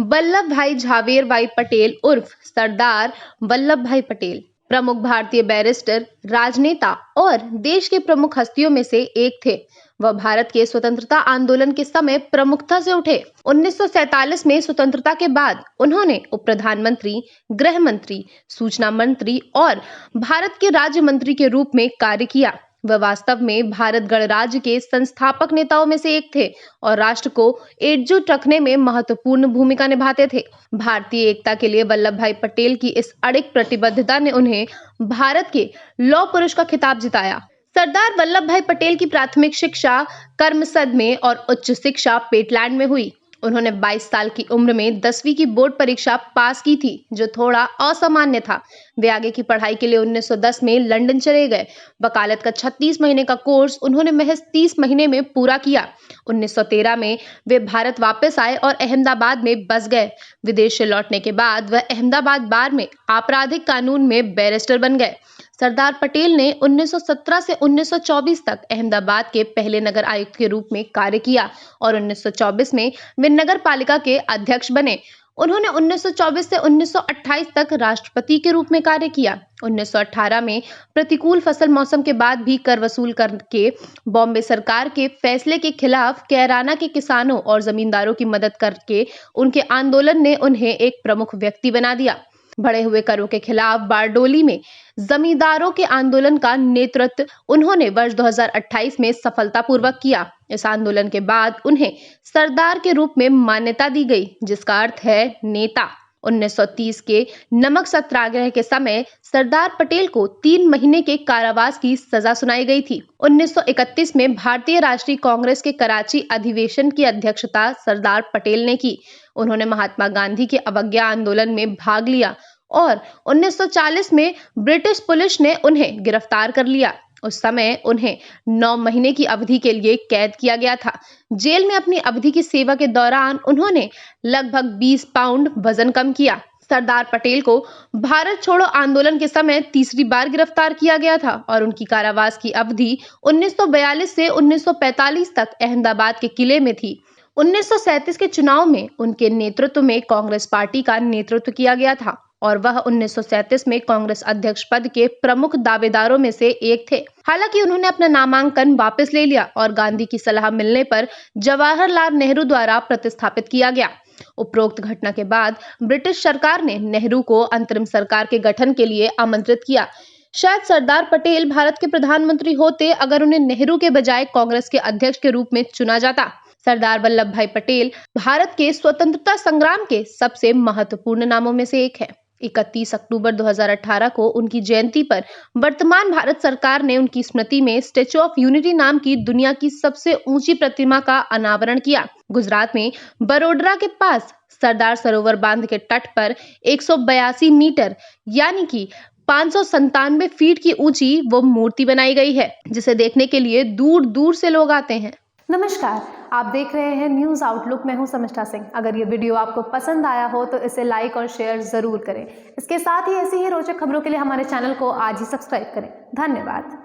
वल्लभ भाई झावेर भाई पटेल उर्फ सरदार वल्लभ भाई पटेल प्रमुख भारतीय बैरिस्टर, राजनेता और देश के प्रमुख हस्तियों में से एक थे। वह भारत के स्वतंत्रता आंदोलन के समय प्रमुखता से उठे। 1947 में स्वतंत्रता के बाद उन्होंने उप प्रधानमंत्री, गृह मंत्री, सूचना मंत्री और भारत के राज्य मंत्री के रूप में कार्य किया। वह वास्तव में भारत गणराज्य के संस्थापक नेताओं में से एक थे और राष्ट्र को एकजुट रखने में महत्वपूर्ण भूमिका निभाते थे। भारतीय एकता के लिए वल्लभ भाई पटेल की इस अडिग प्रतिबद्धता ने उन्हें भारत के लौह पुरुष का खिताब जिताया। सरदार वल्लभ भाई पटेल की प्राथमिक शिक्षा करमसद में और उच्च शिक्षा पेटलैंड में हुई। उन्होंने 22 साल की उम्र में 10वीं की बोर्ड परीक्षा पास की थी, जो थोड़ा असामान्य था। वे आगे की पढ़ाई के लिए 1910 में लंदन चले गए। वकालत का 36 महीने का कोर्स उन्होंने महज 30 महीने में पूरा किया। 1913 में वे भारत वापस आए और अहमदाबाद में बस गए। विदेश से लौटने के बाद वह अहमदाबाद बार में आपराधिक कानून में बैरिस्टर बन गए। सरदार पटेल ने 1917 से 1924 तक अहमदाबाद के पहले नगर आयुक्त के रूप में कार्य किया और 1924 में वे नगर पालिका के अध्यक्ष बने। उन्होंने 1924 से 1928 तक राष्ट्रपति के रूप में कार्य किया। 1918 में प्रतिकूल फसल मौसम के बाद भी कर वसूल करके बॉम्बे सरकार के फैसले के खिलाफ कैराना के किसानों और जमींदारों की मदद करके उनके आंदोलन ने उन्हें एक प्रमुख व्यक्ति बना दिया। बढ़े हुए करों के खिलाफ बारडोली में जमींदारों के आंदोलन का नेतृत्व उन्होंने वर्ष 2028 में सफलतापूर्वक किया। इस आंदोलन के बाद उन्हें सरदार के रूप में मान्यता दी गई, जिसका अर्थ है नेता। 1930 के नमक सत्याग्रह के समय सरदार पटेल को 3 महीने के कारावास की सजा सुनाई गई थी। 1931 में भारतीय राष्ट्रीय कांग्रेस के कराची अधिवेशन की अध्यक्षता सरदार पटेल ने की। उन्होंने महात्मा गांधी के अवज्ञा आंदोलन में भाग लिया और 1940 में ब्रिटिश पुलिस ने उन्हें गिरफ्तार कर लिया। उस समय उन्हें 9 महीने की अवधि के लिए कैद किया गया था। जेल में अपनी अवधि की सेवा के दौरान उन्होंने लगभग 20 पाउंड वजन कम किया। सरदार पटेल को भारत छोड़ो आंदोलन के समय तीसरी बार गिरफ्तार किया गया था और उनकी कारावास की अवधि 1942 से 1945 तक अहमदाबाद के किले में थी। 1937 के चुनाव में उनके नेतृत्व में कांग्रेस पार्टी का नेतृत्व किया गया था और वह 1937 में कांग्रेस अध्यक्ष पद के प्रमुख दावेदारों में से एक थे। हालांकि उन्होंने अपना नामांकन वापस ले लिया और गांधी की सलाह मिलने पर जवाहरलाल नेहरू द्वारा प्रतिस्थापित किया गया। उपरोक्त घटना के बाद ब्रिटिश सरकार ने नेहरू को अंतरिम सरकार के गठन के लिए आमंत्रित किया। शायद सरदार पटेल भारत के प्रधानमंत्री होते अगर उन्हें नेहरू के बजाय कांग्रेस के अध्यक्ष के रूप में चुना जाता। सरदार वल्लभ भाई पटेल भारत के स्वतंत्रता संग्राम के सबसे महत्वपूर्ण नामों में से एक है। 31 अक्टूबर 2018 को उनकी जयंती पर वर्तमान भारत सरकार ने उनकी स्मृति में स्टैच्यू ऑफ यूनिटी नाम की दुनिया की सबसे ऊंची प्रतिमा का अनावरण किया। गुजरात में बड़ोदरा के पास सरदार सरोवर बांध के तट पर 182 मीटर यानी कि 597 फीट की ऊंची वो मूर्ति बनाई गई है, जिसे देखने के लिए दूर दूर से लोग आते हैं। नमस्कार, आप देख रहे हैं न्यूज़ आउटलुक। मैं हूं समिष्ठा सिंह। अगर ये वीडियो आपको पसंद आया हो तो इसे लाइक और शेयर जरूर करें। इसके साथ ही ऐसी ही रोचक खबरों के लिए हमारे चैनल को आज ही सब्सक्राइब करें। धन्यवाद।